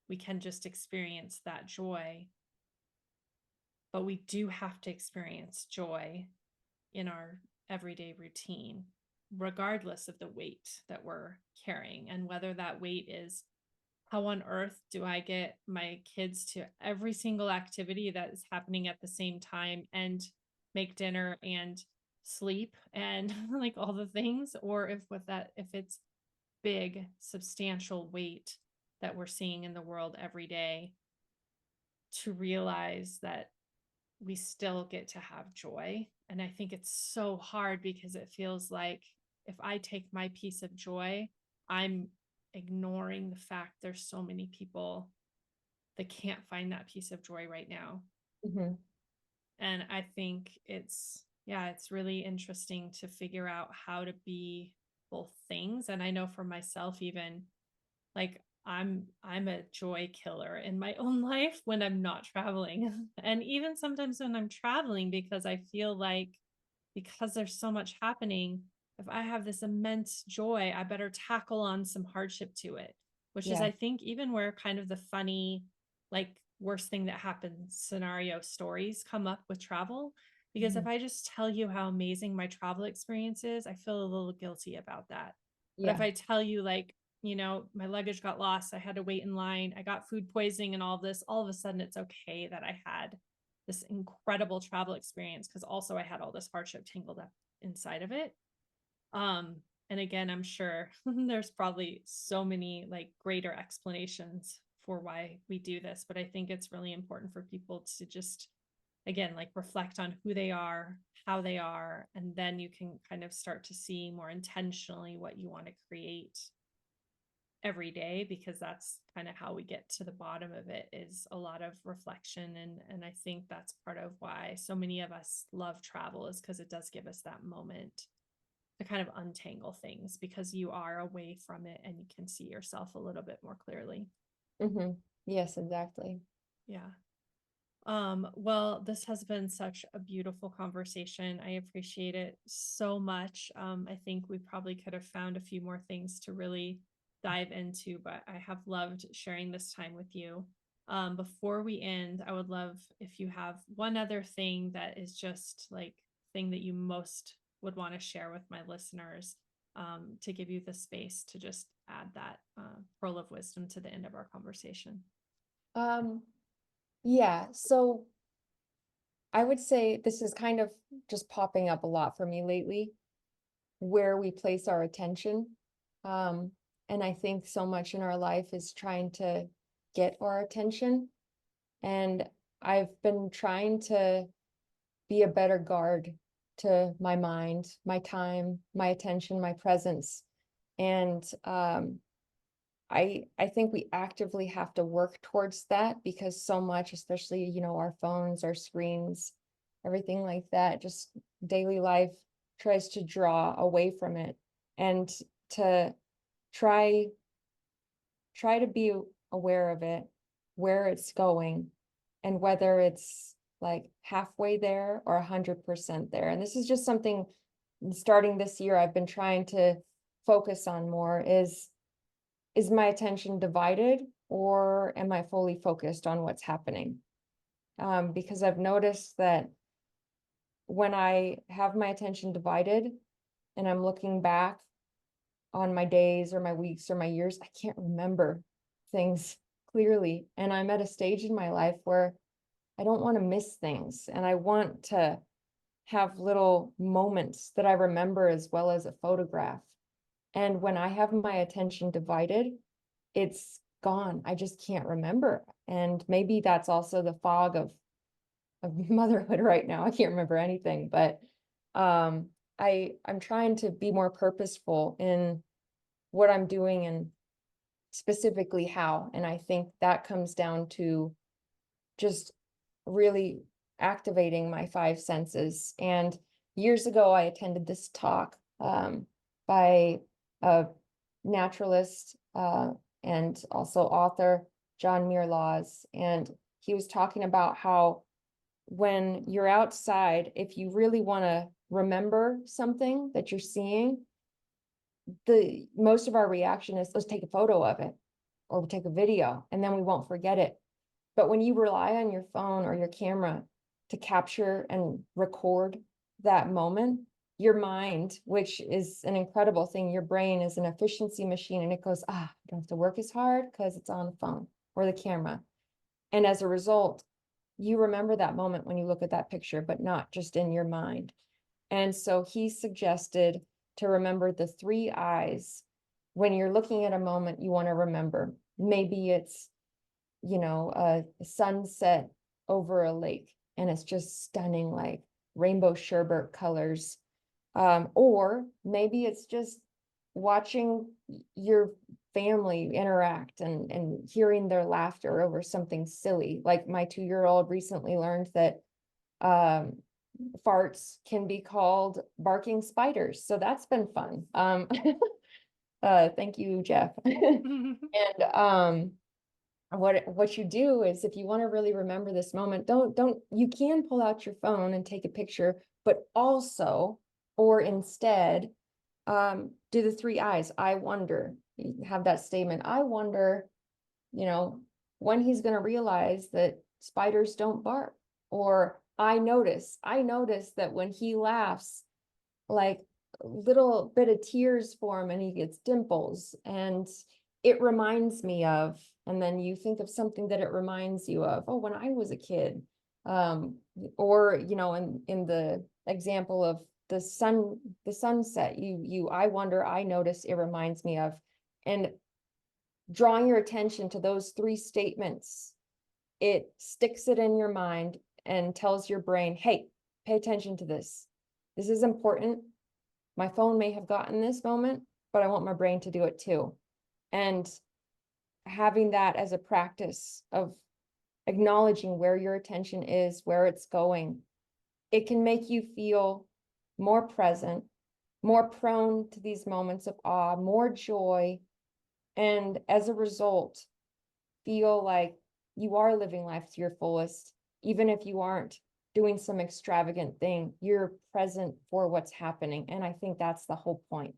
A: we can just experience that joy, but we do have to experience joy in our everyday routine, regardless of the weight that we're carrying. And whether that weight is, how on earth do I get my kids to every single activity that is happening at the same time and make dinner and sleep and like all the things, or if it's big substantial weight that we're seeing in the world every day, to realize that we still get to have joy. And I think it's so hard because it feels like if I take my piece of joy, I'm ignoring the fact there's so many people that can't find that piece of joy right now.
B: Mm-hmm.
A: And I think it's really interesting to figure out how to be both things. And I know for myself, even like I'm a joy killer in my own life when I'm not traveling. And even sometimes when I'm traveling, because I feel like, because there's so much happening, if I have this immense joy, I better tackle on some hardship to it, which is,
B: Yeah.
A: I think, even where kind of the funny, like, worst thing that happens scenario stories come up with travel. Because
B: Mm-hmm.
A: if I just tell you how amazing my travel experience is, I feel a little guilty about that. But if
B: Yeah.
A: I tell you, like, my luggage got lost, I had to wait in line, I got food poisoning and all this, all of a sudden it's okay that I had this incredible travel experience, because also I had all this hardship tangled up inside of it. Um, and again, I'm sure there's probably so many like greater explanations for why we do this, but I think it's really important for people to just, again, like, reflect on who they are, how they are, and then you can kind of start to see more intentionally what you want to create every day, because that's kind of how we get to the bottom of it, is a lot of reflection. And I think that's part of why so many of us love travel, is because it does give us that moment to kind of untangle things, because you are away from it and you can see yourself a little bit more clearly.
B: Mm-hmm. Yes, exactly.
A: Yeah. Well, this has been such a beautiful conversation. I appreciate it so much. I think we probably could have found a few more things to really dive into, but I have loved sharing this time with you. Before we end, I would love if you have one other thing that is just like thing that you most would want to share with my listeners, to give you the space to just add that pearl of wisdom to the end of our conversation.
B: Um, yeah, so I would say this is kind of just popping up a lot for me lately, where we place our attention. Um, and I think so much in our life is trying to get our attention. And I've been trying to be a better guard to my mind, my time, my attention, my presence. And I think we actively have to work towards that, because so much, especially, our phones, our screens, everything like that, just daily life tries to draw away from it. And to try to be aware of it, where it's going, and whether it's like halfway there or 100% there. And this is just something starting this year I've been trying to focus on more, is my attention divided, or am I fully focused on what's happening? Because I've noticed that when I have my attention divided and I'm looking back, on my days or my weeks or my years, I can't remember things clearly. And I'm at a stage in my life where I don't want to miss things, and I want to have little moments that I remember as well as a photograph. And when I have my attention divided, it's gone. I just can't remember. And maybe that's also the fog of motherhood right now. I can't remember anything, but I'm trying to be more purposeful in what I'm doing and specifically how. And I think that comes down to just really activating my five senses. And years ago, I attended this talk by a naturalist and also author, John Muir Laws. And he was talking about how when you're outside, if you really want to remember something that you're seeing, the most of our reaction is let's take a photo of it or we'll take a video and then we won't forget it. But when you rely on your phone or your camera to capture and record that moment, your mind, which is an incredible thing, your brain is an efficiency machine, and it goes, I don't have to work as hard because it's on the phone or the camera. And as a result, you remember that moment when you look at that picture, but not just in your mind. And so he suggested to remember the three eyes. When you're looking at a moment you want to remember, maybe it's, a sunset over a lake and it's just stunning, like rainbow sherbet colors. Or maybe it's just watching your family interact and hearing their laughter over something silly. Like my 2-year-old recently learned that farts can be called barking spiders. So that's been fun. Thank you, Jeff. And what you do is, if you want to really remember this moment, you can pull out your phone and take a picture, but also, or instead, do the three eyes. I wonder, have that statement. I wonder, when he's going to realize that spiders don't bark. Or I notice that when he laughs, like a little bit of tears form and he gets dimples, and it reminds me of, and then you think of something that it reminds you of, oh, when I was a kid. Or in the example of the sunset, I wonder, I notice, it reminds me of. And drawing your attention to those three statements, it sticks it in your mind and tells your brain, hey, pay attention to this. This is important. My phone may have gotten this moment, but I want my brain to do it too. And having that as a practice of acknowledging where your attention is, where it's going, it can make you feel more present, more prone to these moments of awe, more joy, and as a result, feel like you are living life to your fullest. Even if you aren't doing some extravagant thing, you're present for what's happening. And I think that's the whole point.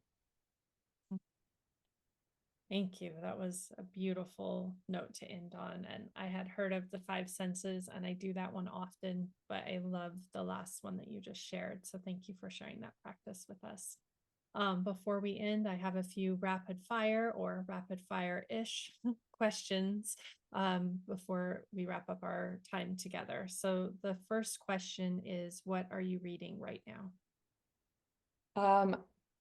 A: Thank you. That was a beautiful note to end on. And I had heard of the five senses, and I do that one often, but I love the last one that you just shared. So thank you for sharing that practice with us. Before we end, I have a few rapid fire-ish questions before we wrap up our time together. So the first question is, what are you reading right now?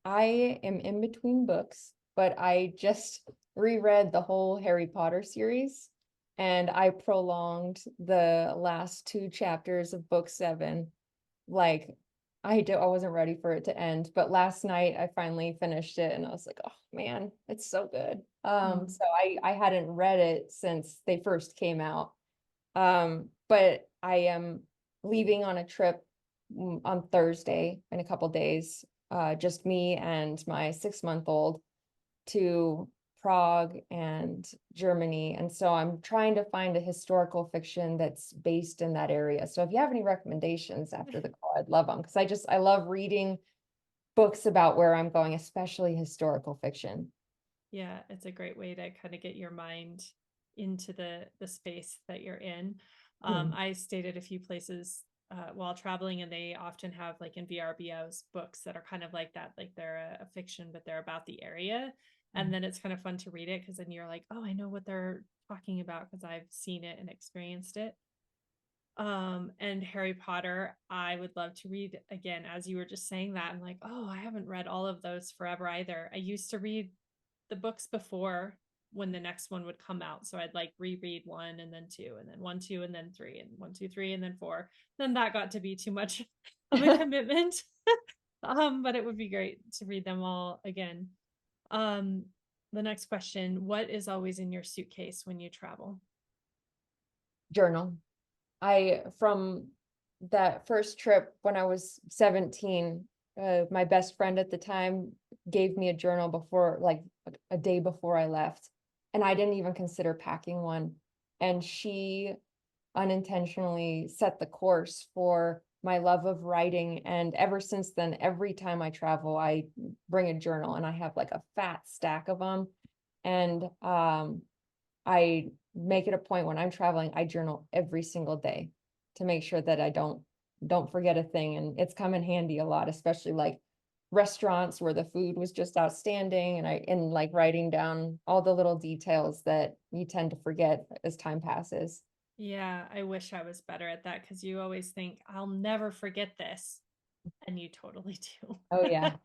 B: I am in between books, but I just reread the whole Harry Potter series, and I prolonged the last 2 chapters of book 7. Like I wasn't ready for it to end, but last night I finally finished it and I was like, oh man, it's so good. So I hadn't read it since they first came out. But I am leaving on a trip on Thursday in a couple days, just me and my 6-month-old, to Prague and Germany. And so I'm trying to find a historical fiction that's based in that area. So if you have any recommendations after the call, I'd love them, because I love reading books about where I'm going, especially historical fiction.
A: Yeah, it's a great way to kind of get your mind into the space that you're in. I stayed at a few places while traveling, and they often have like in VRBOs books that are kind of like that, like they're a fiction, but they're about the area. And then it's kind of fun to read it because then you're like, oh, I know what they're talking about because I've seen it and experienced it. And Harry Potter, I would love to read again. As you were just saying that, I'm like, oh, I haven't read all of those forever either. I used to read the books before when the next one would come out. So I'd like reread one and then two, and then one, two, and then three, and one, two, three, and then four. Then that got to be too much of a commitment. But it would be great to read them all again. Um, the next question, what is always in your suitcase when you travel?
B: Journal. From that first trip when I was 17, my best friend at the time gave me a journal before, like a day before I left. And I didn't even consider packing one. And she unintentionally set the course for my love of writing. And ever since then, every time I travel, I bring a journal, and I have like a fat stack of them. And I make it a point when I'm traveling, I journal every single day to make sure that I don't forget a thing. And it's come in handy a lot, especially like restaurants where the food was just outstanding, and like writing down all the little details that you tend to forget as time passes.
A: Yeah, I wish I was better at that because you always think, I'll never forget this. And you totally do.
B: Oh yeah.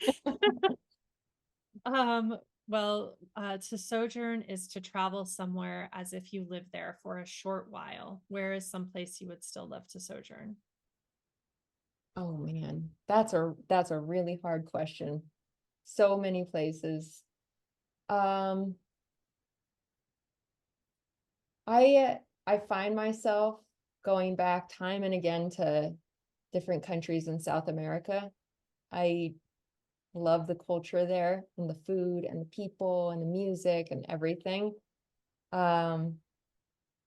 A: Um, well, to sojourn is to travel somewhere as if you live there for a short while. Where is someplace you would still love to sojourn?
B: Oh man, that's a really hard question. So many places. Um, I find myself going back time and again to different countries in South America. I love the culture there, and the food and the people and the music and everything. Um,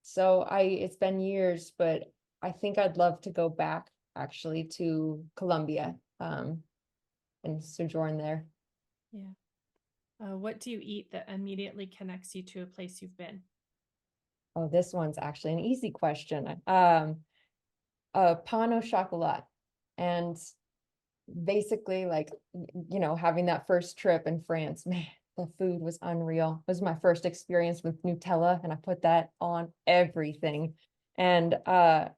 B: so it's been years, but I think I'd love to go back actually to Colombia, and sojourn there.
A: Yeah. What do you eat that immediately connects you to a place you've been?
B: Oh, this one's actually an easy question. Pain au chocolat. And basically, like, having that first trip in France, man, the food was unreal. It was my first experience with Nutella, and I put that on everything. And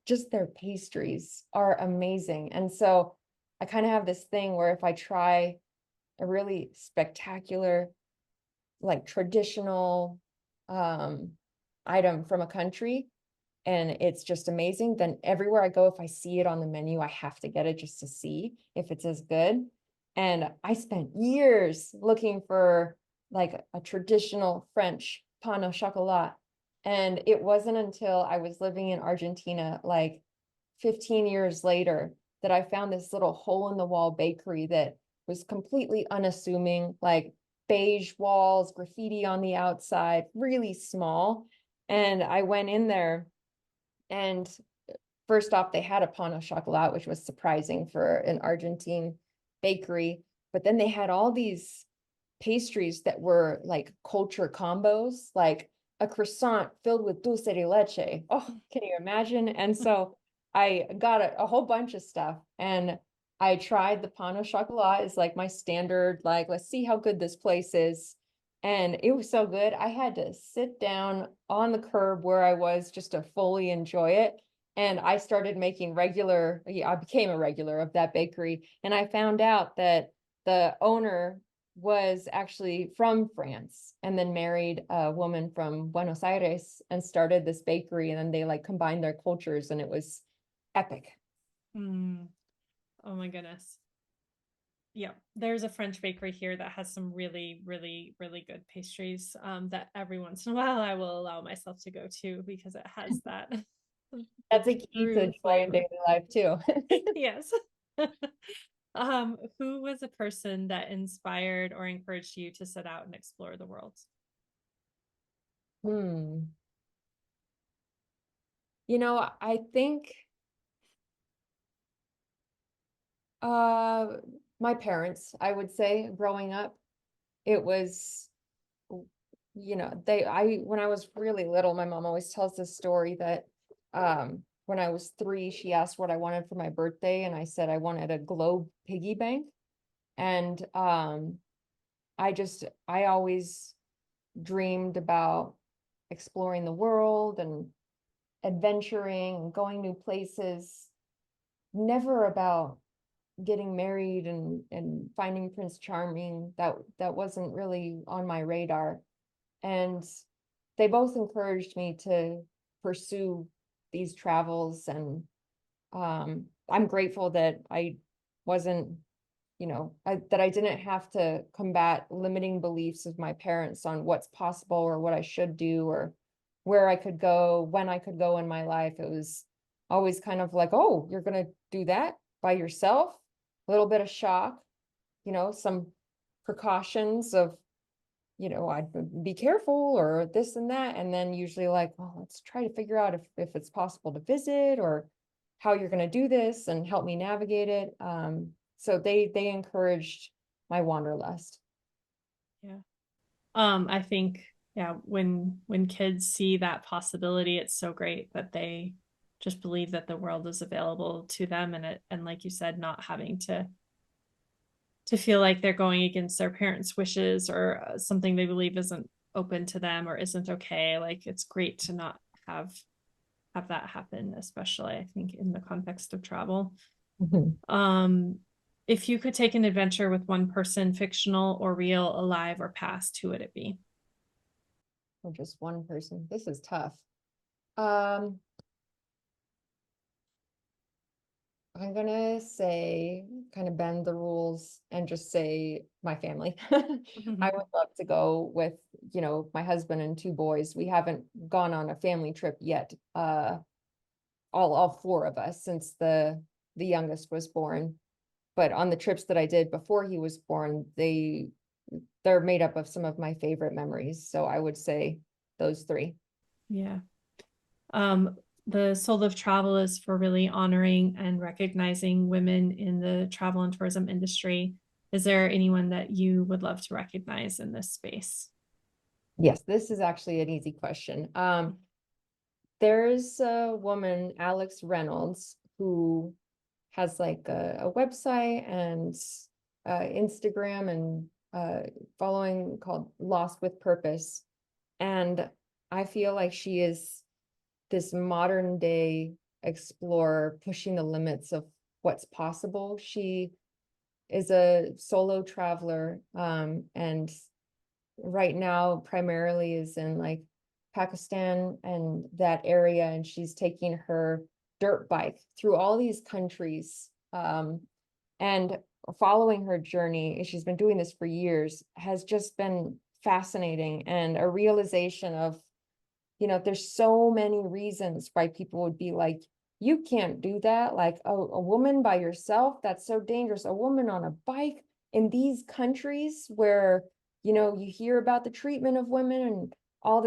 B: just their pastries are amazing. And so I kind of have this thing where if I try a really spectacular, like traditional um item from a country, and it's just amazing, then everywhere I go, if I see it on the menu, I have to get it just to see if it's as good. And I spent years looking for like a traditional French pain au chocolat. And it wasn't until I was living in Argentina, like 15 years later, that I found this little hole in the wall bakery that was completely unassuming, like beige walls, graffiti on the outside, really small. And I went in there, and first off, they had a pain au chocolat, which was surprising for an Argentine bakery. But then they had all these pastries that were like culture combos, like a croissant filled with dulce de leche. Oh, can you imagine? And so I got a whole bunch of stuff, and I tried the pain au chocolat is like my standard, like, let's see how good this place is. And it was so good. I had to sit down on the curb where I was just to fully enjoy it. And I started making I became a regular of that bakery. And I found out that the owner was actually from France, and then married a woman from Buenos Aires and started this bakery. And then they like combined their cultures, and it was epic.
A: Mm, oh my goodness. Yeah, there's a French bakery here that has some really, really, really good pastries that every once in a while I will allow myself to go to because it has that the
B: That's a key to
A: true
B: joy in
A: flavor.
B: daily life too.
A: Yes. Who was a person that inspired or encouraged you to set out and explore the world?
B: Hmm. I think uh my parents, I would say, growing up, it was, they I when I was really little, my mom always tells this story that when I was 3, she asked what I wanted for my birthday, and I said I wanted a globe piggy bank. And I always dreamed about exploring the world and adventuring and going new places, never about getting married and finding Prince Charming. That wasn't really on my radar. And they both encouraged me to pursue these travels. And I'm grateful that I wasn't, that I didn't have to combat limiting beliefs of my parents on what's possible or what I should do or where I could go, when I could go in my life. It was always kind of like, oh, you're going to do that by yourself? A little bit of shock, some precautions of, I'd be careful or this and that. And then usually like, well, let's try to figure out if it's possible to visit or how you're going to do this and help me navigate it. So they encouraged my wanderlust.
A: Yeah. I think, yeah, when kids see that possibility, it's so great that they just believe that the world is available to them, and like you said, not having to feel like they're going against their parents' wishes or something they believe isn't open to them or isn't okay. Like it's great to not have that happen, especially I think in the context of travel.
B: Mhm.
A: If you could take an adventure with one person, fictional or real, alive or past, who would it be?
B: Or just one person. This is tough. Um, I'm gonna say, kind of bend the rules and just say my family. I would love to go with, my husband and 2 boys. We haven't gone on a family trip yet. All 4 of us since the youngest was born. But on the trips that I did before he was born, they're made up of some of my favorite memories. So I would say those 3.
A: Yeah. Um, the Soul of Travel is for really honoring and recognizing women in the travel and tourism industry. Is there anyone that you would love to recognize in this space?
B: Yes, this is actually an easy question. There's a woman, Alex Reynolds, who has like a website and Instagram and following called Lost with Purpose. And I feel like she is this modern day explorer pushing the limits of what's possible. She is a solo traveler, and right now primarily is in like Pakistan and that area, and she's taking her dirt bike through all these countries, and following her journey. She's been doing this for years, has just been fascinating, and a realization of, there's so many reasons why people would be like, you can't do that. Like a woman by yourself, that's so dangerous. A woman on a bike in these countries where, you hear about the treatment of women and all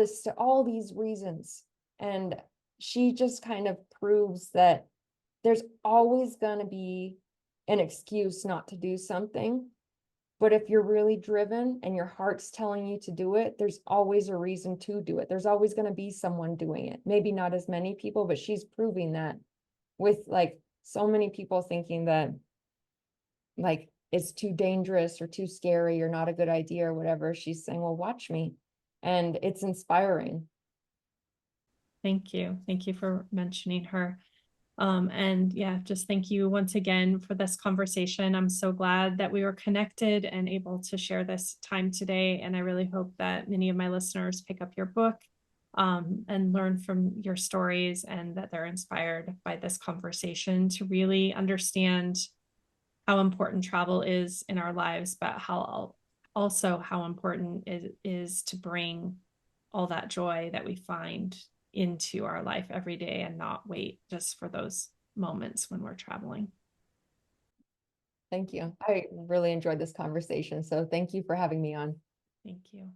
B: these reasons. And she just kind of proves that there's always going to be an excuse not to do something. But if you're really driven and your heart's telling you to do it, there's always a reason to do it. There's always going to be someone doing it. Maybe not as many people, but she's proving that with like so many people thinking that like it's too dangerous or too scary or not a good idea or whatever. She's saying, well, watch me. And it's inspiring.
A: Thank you. Thank you for mentioning her. And yeah, just thank you once again for this conversation. I'm so glad that we were connected and able to share this time today. And I really hope that many of my listeners pick up your book and learn from your stories and that they're inspired by this conversation to really understand how important travel is in our lives, but how important it is to bring all that joy that we find into our life every day and not wait just for those moments when we're traveling.
B: Thank you. I really enjoyed this conversation. So thank you for having me on.
A: Thank you.